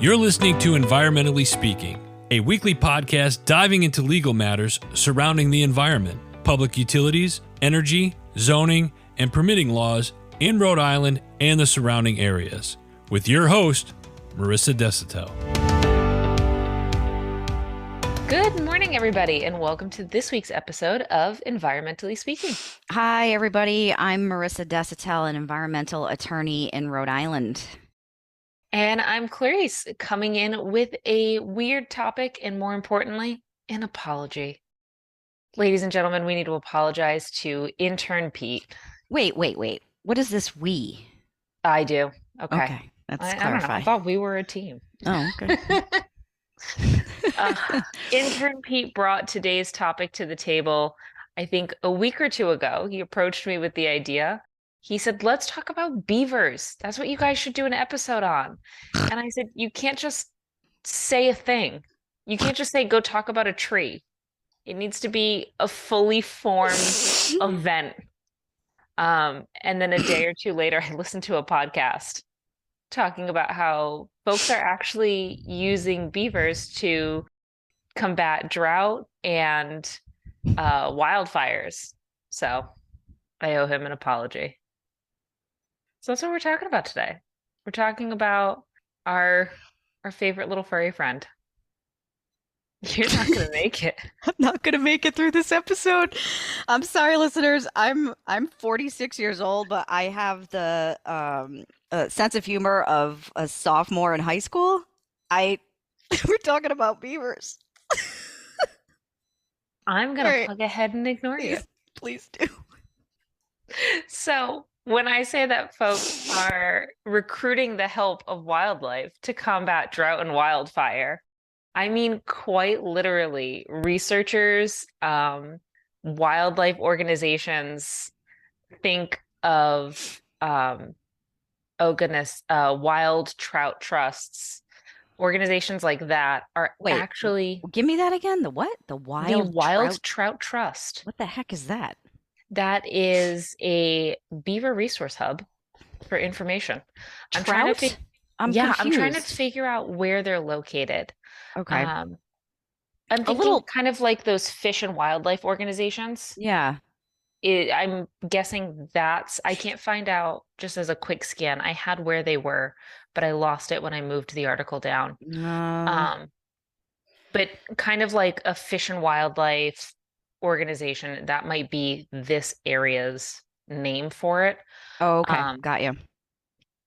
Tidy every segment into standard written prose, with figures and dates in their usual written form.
You're listening to Environmentally Speaking, a weekly podcast diving into legal matters surrounding the environment, public utilities, energy, zoning, and permitting laws in Rhode Island and the surrounding areas, with your host, Marisa Desautel. Good morning, everybody, and welcome to this week's episode of Environmentally Speaking. Hi, everybody. I'm Marisa Desautel, an environmental attorney in Rhode Island. And I'm Clarice, coming in with a weird topic and, more importantly, an apology. Ladies and gentlemen, we need to apologize to Intern Pete. Wait. What is this we? I do. Okay, let's I clarify. don't know. I thought we were a team. Oh, okay. Intern Pete brought today's topic to the table, I think a week or two ago. He approached me with the idea. He said, let's talk about beavers. That's what you guys should do an episode on. And I said, you can't just say a thing. You can't just say, go talk about a tree. It needs to be a fully formed event. And then a day or two later, I listened to a podcast talking about how folks are actually using beavers to combat drought and wildfires. So I owe him an apology. So that's what we're talking about today. We're talking about our favorite little furry friend. You're not going to make it. I'm not going to make it through this episode. I'm sorry, listeners. I'm 46 years old, but I have the sense of humor of a sophomore in high school. We're talking about beavers. I'm going to plug ahead and ignore you. Please do. So when I say that folks are recruiting the help of wildlife to combat drought and wildfire, I mean quite literally researchers, wildlife organizations, think of, wild trout trusts, organizations like that are actually... Give me that again. The what? The Wild Trout Trust. What the heck is that? That is a beaver resource hub for information. I'm trying to figure out where they're located. Okay. I'm thinking kind of like those fish and wildlife organizations. Yeah. I'm guessing I can't find out just as a quick scan. I had where they were, but I lost it when I moved the article down. But kind of like a fish and wildlife organization, that might be this area's name for it. Oh, okay. Got you.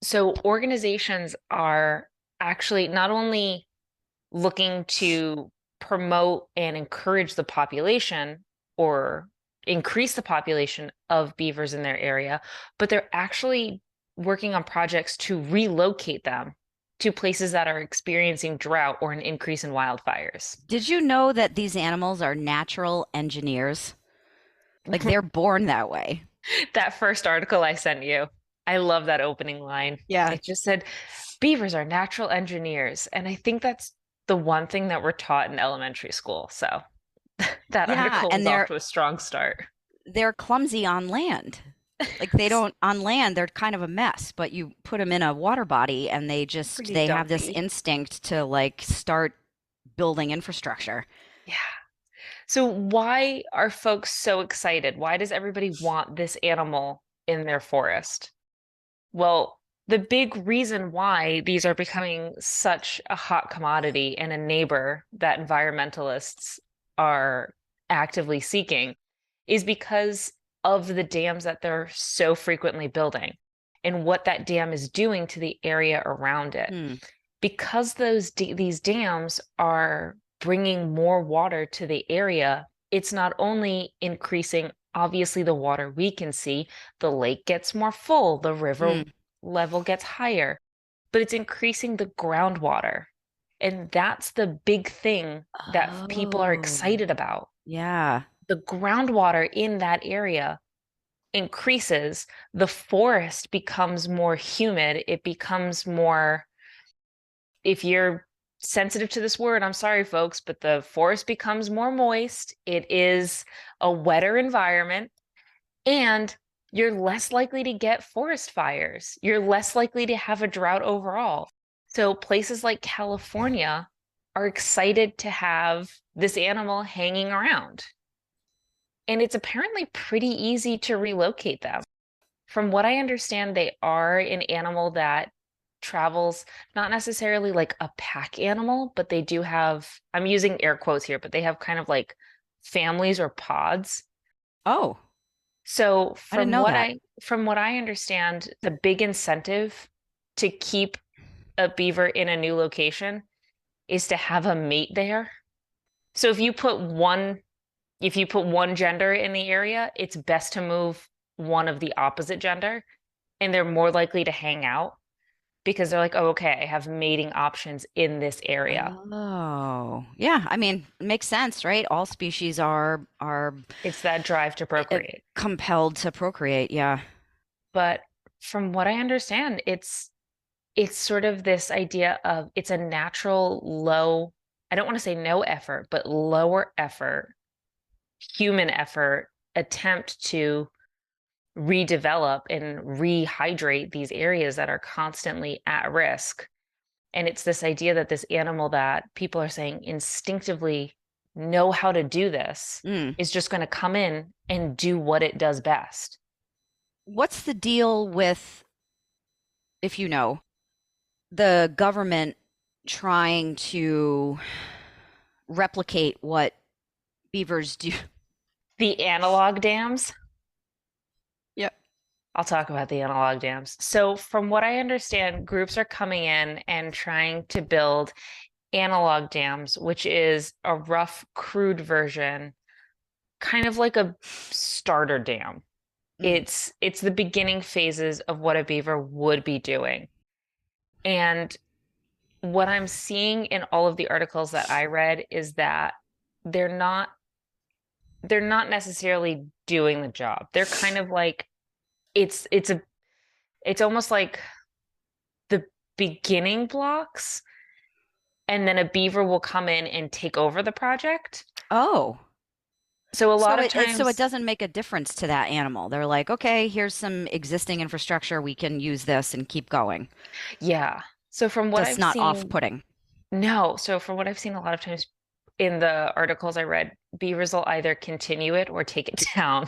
So organizations are actually not only looking to promote and encourage the population or increase the population of beavers in their area, but they're actually working on projects to relocate them to places that are experiencing drought or an increase in wildfires. Did you know that these animals are natural engineers? Like they're born that way. That first article I sent you, I love that opening line. Yeah. It just said, beavers are natural engineers. And I think that's the one thing that we're taught in elementary school. So that article is off to a strong start. They're clumsy on land. Like on land, they're kind of a mess, but you put them in a water body and they have this instinct to like start building infrastructure. Yeah. So why are folks so excited? Why does everybody want this animal in their forest? Well, the big reason why these are becoming such a hot commodity and a neighbor that environmentalists are actively seeking is because of the dams that they're so frequently building and what that dam is doing to the area around it. Because these dams are bringing more water to the area, it's not only increasing, obviously, the water we can see, the lake gets more full, the river level gets higher, but it's increasing the groundwater. And that's the big thing that people are excited about. Yeah. The groundwater in that area increases, the forest becomes more humid. It becomes more, if you're sensitive to this word, I'm sorry, folks, but the forest becomes more moist. It is a wetter environment, and you're less likely to get forest fires. You're less likely to have a drought overall. So places like California are excited to have this animal hanging around. And it's apparently pretty easy to relocate them. From what I understand, they are an animal that travels, not necessarily like a pack animal, but they do have, I'm using air quotes here, but they have kind of like families or pods. Oh, So I didn't know that. from what I understand, the big incentive to keep a beaver in a new location is to have a mate there. So if you put one gender in the area, it's best to move one of the opposite gender, and they're more likely to hang out because they're like, oh, okay, I have mating options in this area. Oh, yeah. I mean, it makes sense, right? All species are It's that drive to procreate. compelled to procreate. Yeah. But from what I understand, it's sort of this idea of it's a natural low, I don't want to say no effort, but lower effort, human effort attempt to redevelop and rehydrate these areas that are constantly at risk. And it's this idea that this animal that people are saying instinctively know how to do this Mm. is just going to come in and do what it does best. What's the deal with, if you know, the government trying to replicate what beavers do? The analog dams, Yep. I'll talk about the analog dams. So, from what I understand, groups are coming in and trying to build analog dams, which is a rough, crude version, kind of like a starter dam. Mm. It's the beginning phases of what a beaver would be doing. And what I'm seeing in all of the articles that I read is that they're not they're not necessarily doing the job. They're kind of like it's almost like the beginning blocks, and then a beaver will come in and take over the project. Oh, So a lot so of it times, doesn't make a difference to that animal. They're like, okay, here's some existing infrastructure. We can use this and keep going. yeah. So from what That's I've not seen, off-putting. no. So from what I've seen, a lot of times in the articles I read, beavers will either continue it or take it down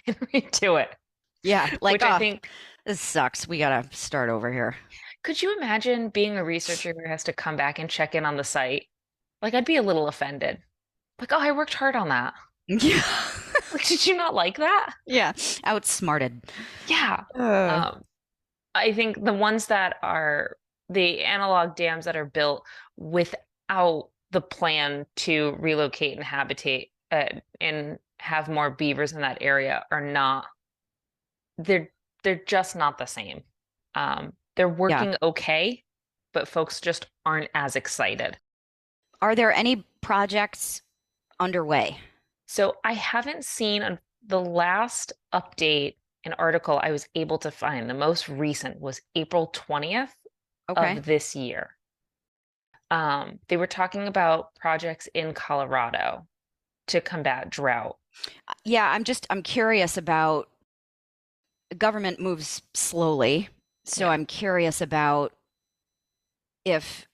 and redo it, Yeah, like, which I think, this sucks. We gotta start over here. could you imagine being a researcher who has to come back and check in on the site? Like, I'd be a little offended. Like, oh, I worked hard on that. Yeah. Like, did you not like that? Yeah, outsmarted. Yeah. Uh, Um, I think the ones that are the analog dams that are built without the plan to relocate and habitate and have more beavers in that area are not, they're they're just not the same. They're yeah. working okay, but folks just aren't as excited. Are there any projects underway? So I haven't seen the last update, an article I was able to find. The most recent was April 20th Okay. of this year. They were talking about projects in Colorado to combat drought. Yeah, I'm curious about government moves slowly. So Yeah. I'm curious about if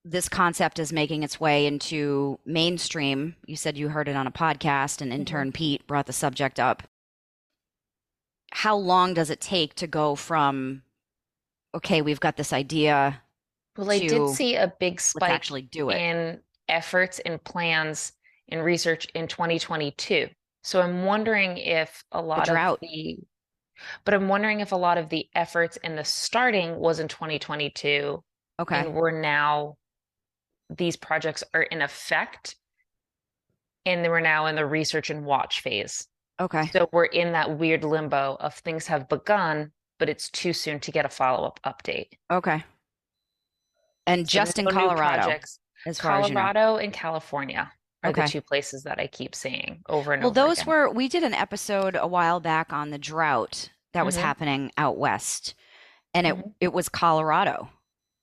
this concept is making its way into mainstream. You said you heard it on a podcast and Mhm. intern Pete brought the subject up. How long does it take to go from, okay, we've got this idea Well, I did to see a big let's spike actually do it? in efforts and plans in research in 2022. So I'm wondering if a The lot of drought. but I'm wondering if a lot of the efforts and the starting was in 2022, Okay. and we're now, these projects are in effect, and we're now in the research and watch phase. Okay. So we're in that weird limbo of things have begun, but it's too soon to get a follow-up update. Okay. And So just in no new Colorado, projects. as far as you know. Colorado and California are the Okay. two places that I keep seeing over and Well, over those again. were, we did an episode a while back on the drought that was Hmm. happening out west, and Hmm. it was Colorado,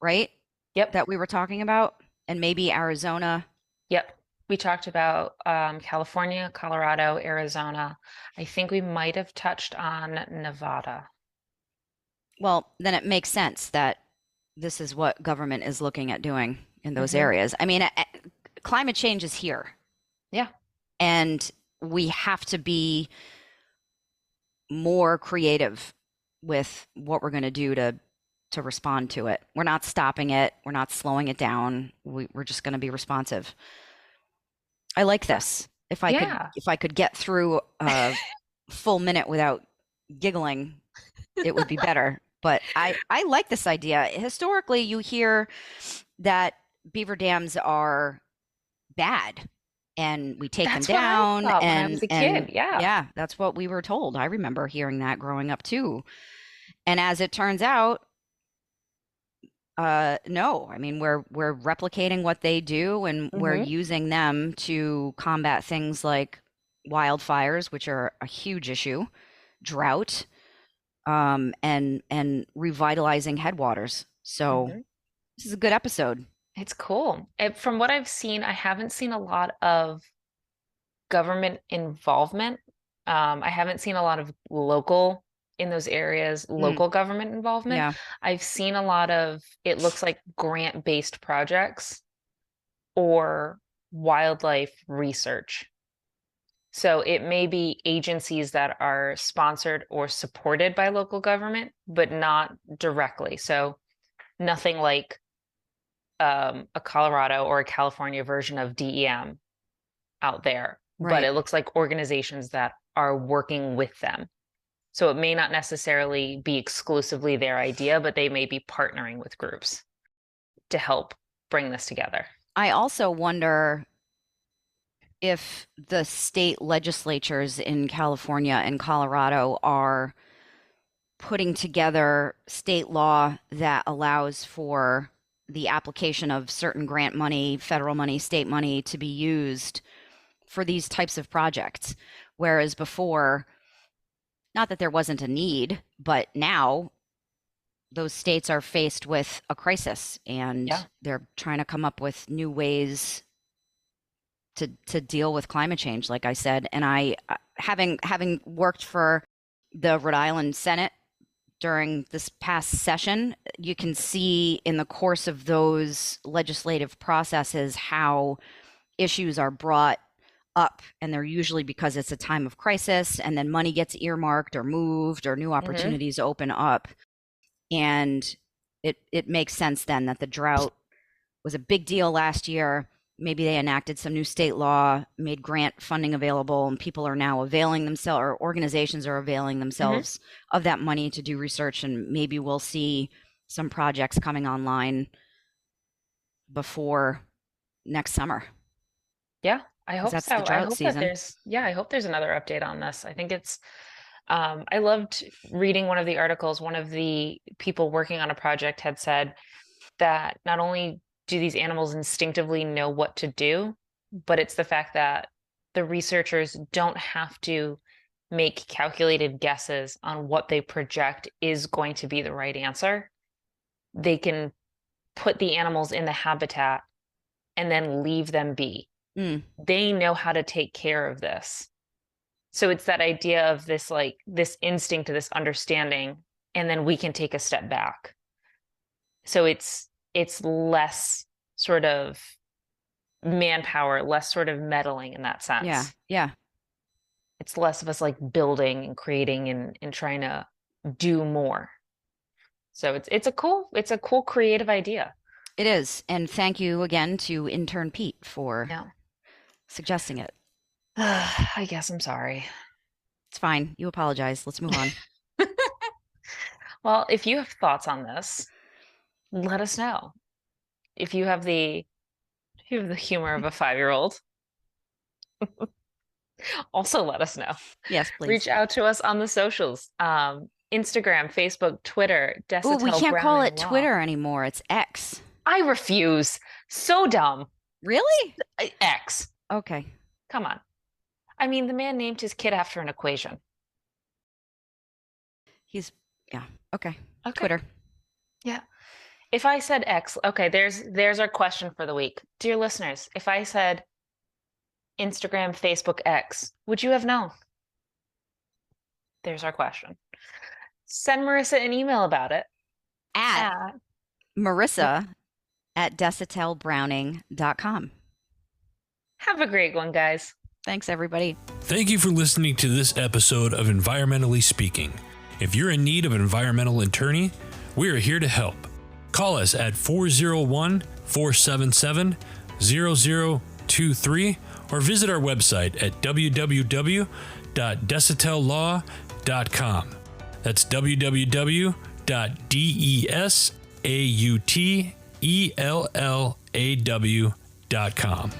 right? Yep. That we were talking about, and maybe Arizona. Yep. We talked about California, Colorado, Arizona. I think we might have touched on Nevada. Well, then it makes sense that this is what government is looking at doing in those Mhm. areas. I mean, climate change is here. Yeah. And we have to be more creative with what we're going to do to respond to it. We're not stopping it. We're not slowing it down. We're just going to be responsive. I like this. Yeah. If I could get through a full minute without giggling, it would be better. But I like this idea. Historically, you hear that beaver dams are bad and we take That's them what I down thought when I was a kid. Yeah. yeah, that's what we were told. I remember hearing that growing up too. And as it turns out, no, I mean we're replicating what they do and we're Mhm. using them to combat things like wildfires, which are a huge issue, drought, and revitalizing headwaters. So Mhm. this is a good episode. It's cool. From what I've seen, I haven't seen a lot of government involvement. I haven't seen a lot of local in those areas, Mm, local government involvement. yeah, I've seen a lot of, it looks like grant-based projects or wildlife research. So it may be agencies that are sponsored or supported by local government, but not directly. So nothing like a Colorado or a California version of DEM out there, but right. it looks like organizations that are working with them. So it may not necessarily be exclusively their idea, but they may be partnering with groups to help bring this together. I also wonder if the state legislatures in California and Colorado are putting together state law that allows for the application of certain grant money, federal money, state money to be used for these types of projects. Whereas before, not that there wasn't a need, but now those states are faced with a crisis and Yeah. they're trying to come up with new ways to deal with climate change, like I said. And I, having worked for the Rhode Island Senate during this past session, you can see in the course of those legislative processes how issues are brought up, and they're usually because it's a time of crisis, and then money gets earmarked or moved or new opportunities open up. And it makes sense then that the drought was a big deal last year. Maybe they enacted some new state law, made grant funding available, and people are now availing themselves, or organizations are availing themselves of that money to do research. And maybe we'll see some projects coming online before next summer. Yeah, I hope That's so. the drought season. I hope there's another update on this. I think it's, I loved reading one of the articles. One of the people working on a project had said that not only do these animals instinctively know what to do, but it's the fact that the researchers don't have to make calculated guesses on what they project is going to be the right answer. They can put the animals in the habitat and then leave them be. Mm, They know how to take care of this. So it's that idea of this, like this instinct, this understanding, and then we can take a step back. So it's less sort of manpower, less sort of meddling in that sense. yeah, yeah. It's less of us like building and creating and trying to do more. So it's a cool creative idea. It is. And thank you again to Intern Pete for Yeah. suggesting it. I guess I'm sorry. It's fine. You apologize. Let's move on. Well, if you have thoughts on this, let us know. If you have the humor of a 5-year-old, also let us know. Yes, please. Reach out to us on the socials. Instagram, Facebook, Twitter, Ooh, we Desautel can't Brown call and it Law. Twitter anymore. It's X. I refuse. So dumb. Really? X. Okay. Come on. I mean, the man named his kid after an equation. Yeah. Okay. Okay. Twitter. Yeah. If I said X, okay, there's our question for the week. Dear listeners, if I said Instagram, Facebook, X, would you have known? There's our question. Send Marisa an email about it At Marisa at desautelbrowning.com. Have a great one, guys. Thanks, everybody. Thank you for listening to this episode of Environmentally Speaking. If you're in need of an environmental attorney, we are here to help. Call us at 401-477-0023 or visit our website at www.desautellaw.com. That's www.desautellaw.com.